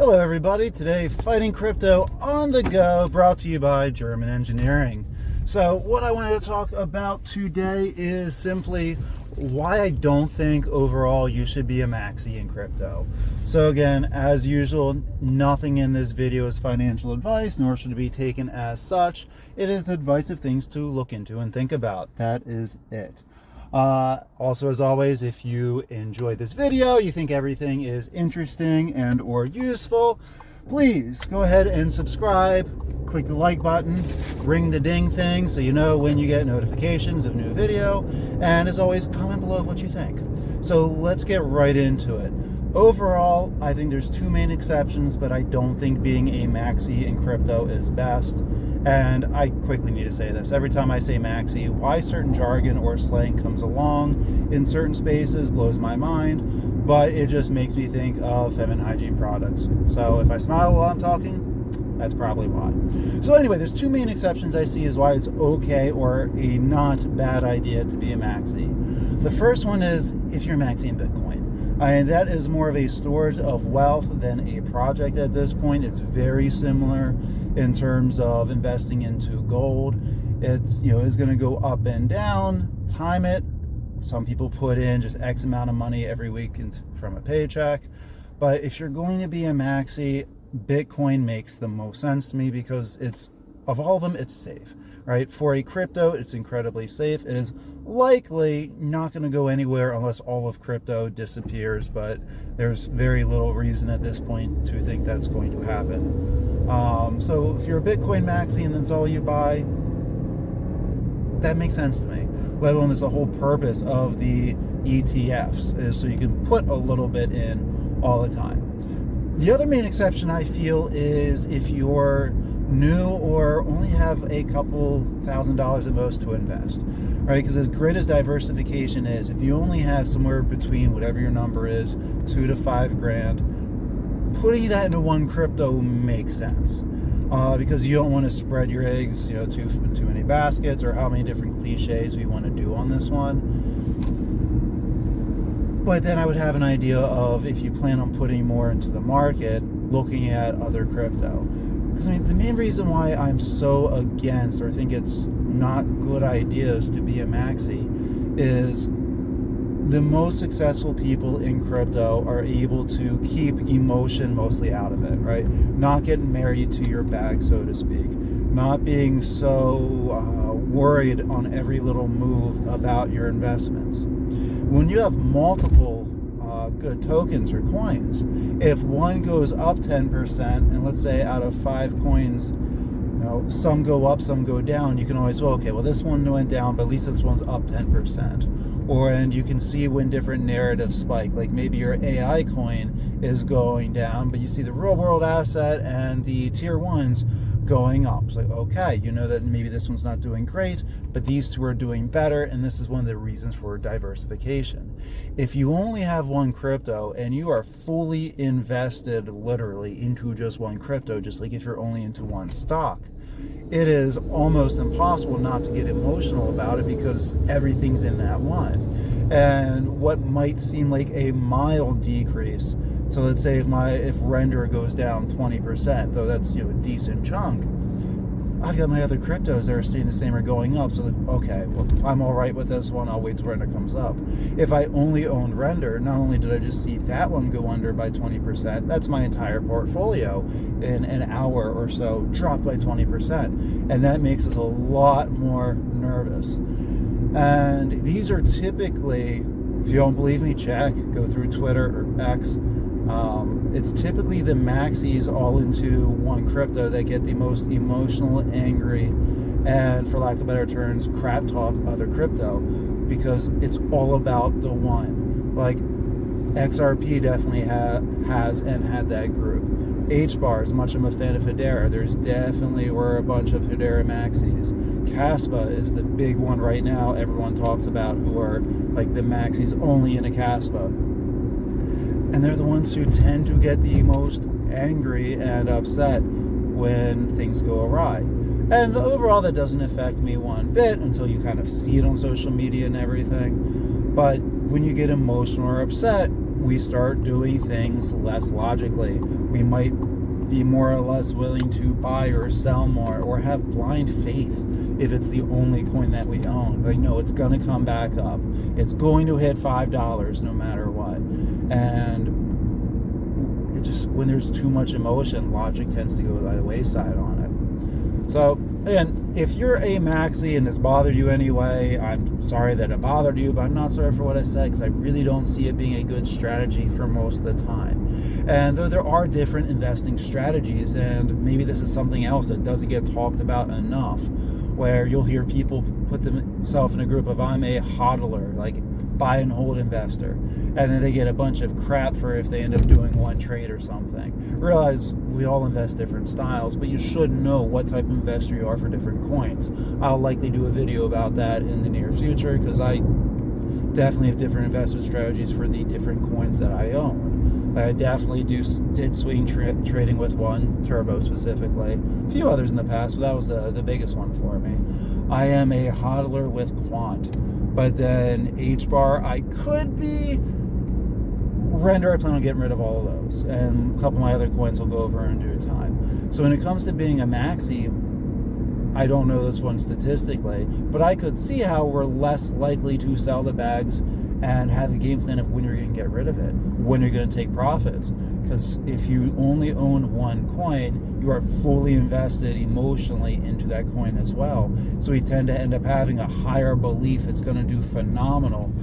Hello everybody, today Fighting Crypto on the go, brought to you by German Engineering. So what I wanted to talk about today is simply why I don't think overall you should be a maxi in crypto. So again, as usual, nothing in this video is financial advice, nor should it be taken as such. It is advice of things to look into and think about. That is it. Also, as always, if you enjoy this video, you think everything is interesting and or useful, please go ahead and subscribe, click the like button, ring the ding thing so you know when you get notifications of new video, and as always, comment below what you think. So let's get right into it. Overall, I think there's two main exceptions, but I don't think being a maxi in crypto is best. And I quickly need to say this. Every time I say maxi, why certain jargon or slang comes along in certain spaces blows my mind, but it just makes me think of feminine hygiene products. So if I smile while I'm talking, that's probably why. So anyway, there's two main exceptions I see as why it's okay or a not bad idea to be a maxi. The first one is if you're maxi in Bitcoin. And that is more of a storage of wealth than a project at this point. It's very similar in terms of investing into gold. It's, is going to go up and down, time it. Some people put in just X amount of money every week from a paycheck. But if you're going to be a maxi, Bitcoin makes the most sense to me because of all of them, it's safe, right? For a crypto, it's incredibly safe. It is likely not going to go anywhere unless all of crypto disappears, but there's very little reason at this point to think that's going to happen. So if you're a Bitcoin maxi and that's all you buy, that makes sense to me. Let alone it's the whole purpose of the ETFs is so you can put a little bit in all the time. The other main exception I feel is if you're new or only have a couple $1,000s at most to invest, right? Because as great as diversification is, if you only have somewhere between whatever your number is, $2 to $5 grand, putting that into one crypto makes sense. Because you don't want to spread your eggs, too many baskets, or how many different cliches we want to do on this one. But then I would have an idea of, if you plan on putting more into the market, looking at other crypto. Because the main reason why I'm so against or think it's not good ideas to be a maxi is the most successful people in crypto are able to keep emotion mostly out of it, right? Not getting married to your bag, so to speak. Not being so worried on every little move about your investments. When you have multiple good tokens or coins, if one goes up 10%, and let's say out of 5 coins, some go up, some go down, you can always, this one went down, but at least this one's up 10%. And you can see when different narratives spike, like maybe your AI coin is going down, but you see the real world asset and the tier ones going up. It's like, okay, that maybe this one's not doing great, but these two are doing better, and this is one of the reasons for diversification. If you only have one crypto and you are fully invested literally into just one crypto, just like if you're only into one stock, it is almost impossible not to get emotional about it because everything's in that one. And what might seem like a mild decrease, so let's say if render goes down 20%, though that's a decent chunk, I've got my other cryptos that are staying the same or going up. So okay, I'm all right with this one. I'll wait till render comes up. If I only owned render, not only did I just see that one go under by 20%, that's my entire portfolio in an hour or so dropped by 20%. And that makes us a lot more nervous. And these are typically, if you don't believe me, check, go through Twitter or X. It's typically the maxis all into one crypto that get the most emotional, angry, and for lack of better terms, crap talk other crypto, because it's all about the one. Like XRP definitely has and had that group. HBAR, as much I'm a fan of Hedera, there's definitely were a bunch of Hedera maxis. Caspa is the big one right now everyone talks about, who are like the maxis only in a Caspa. And they're the ones who tend to get the most angry and upset when things go awry. And overall, that doesn't affect me one bit until you kind of see it on social media and everything. But when you get emotional or upset, we start doing things less logically. We might be more or less willing to buy or sell more, or have blind faith if it's the only coin that we own. But no, it's going to come back up. It's going to hit $5 no matter what. And it just, when there's too much emotion, logic tends to go by the wayside on it. So again, if you're a Maxi and this bothered you anyway, I'm sorry that it bothered you, but I'm not sorry for what I said, because I really don't see it being a good strategy for most of the time. And though there are different investing strategies, and maybe this is something else that doesn't get talked about enough, where you'll hear people put themselves in a group of, I'm a hodler, like buy and hold investor, and then they get a bunch of crap for if they end up doing one trade or something. Realize we all invest different styles, but you should know what type of investor you are for different coins. I'll likely do a video about that in the near future, because I definitely have different investment strategies for the different coins that I own. I definitely did swing trading with one, Turbo specifically, a few others in the past, but that was the biggest one for me. I am a hodler with Quant, but then H-bar, I could be. Render, I plan on getting rid of all of those, and a couple of my other coins will go over in due time. So when it comes to being a Maxi, I don't know this one statistically, but I could see how we're less likely to sell the bags and have a game plan of when you're going to get rid of it, when you're going to take profits. Because if you only own one coin, you are fully invested emotionally into that coin as well. So we tend to end up having a higher belief it's going to do phenomenal.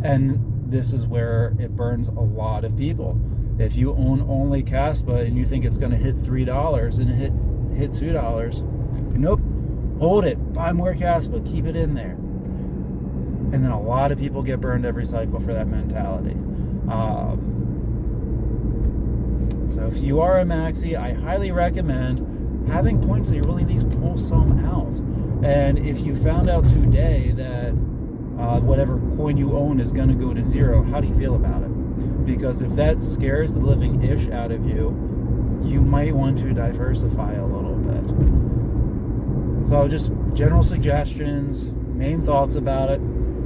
And this is where it burns a lot of people. If you own only Caspa and you think it's going to hit $3 and it hit $2, nope, hold it, buy more Caspa, keep it in there. And then a lot of people get burned every cycle for that mentality. So if you are a Maxi, I highly recommend having points that you really at least pull some out. And if you found out today that whatever coin you own is going to go to zero, how do you feel about it? Because if that scares the living ish out of you, you might want to diversify a little bit. So just general suggestions, main thoughts about it.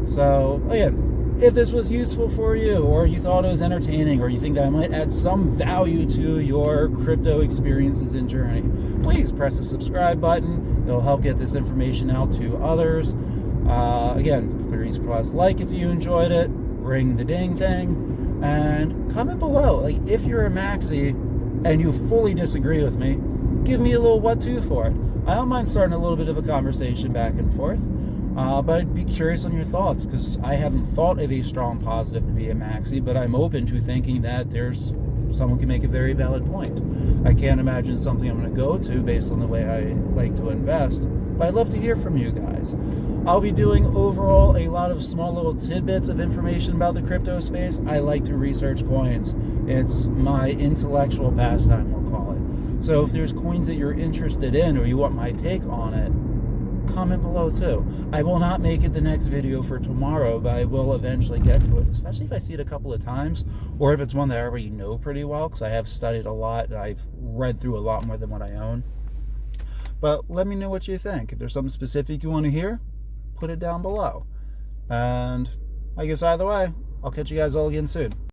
So again, if this was useful for you, or you thought it was entertaining, or you think that it might add some value to your crypto experiences and journey, please press the subscribe button. It'll help get this information out to others. Again, please press like if you enjoyed it, ring the ding thing, and comment below. Like, if you're a Maxi and you fully disagree with me, give me a little what to for it. I don't mind starting a little bit of a conversation back and forth, but I'd be curious on your thoughts, because I haven't thought of a strong positive to be a Maxi, but I'm open to thinking that someone can make a very valid point. I can't imagine something I'm going to go to based on the way I like to invest, but I'd love to hear from you guys. I'll be doing overall a lot of small little tidbits of information about the crypto space. I like to research coins. It's my intellectual pastime, we'll call it. So if there's coins that you're interested in, or you want my take on it, comment below too. I will not make it the next video for tomorrow, but I will eventually get to it, especially if I see it a couple of times, or if it's one that I already know pretty well, because I have studied a lot and I've read through a lot more than what I own. But let me know what you think. If there's something specific you want to hear, put it down below. And I guess either way, I'll catch you guys all again soon.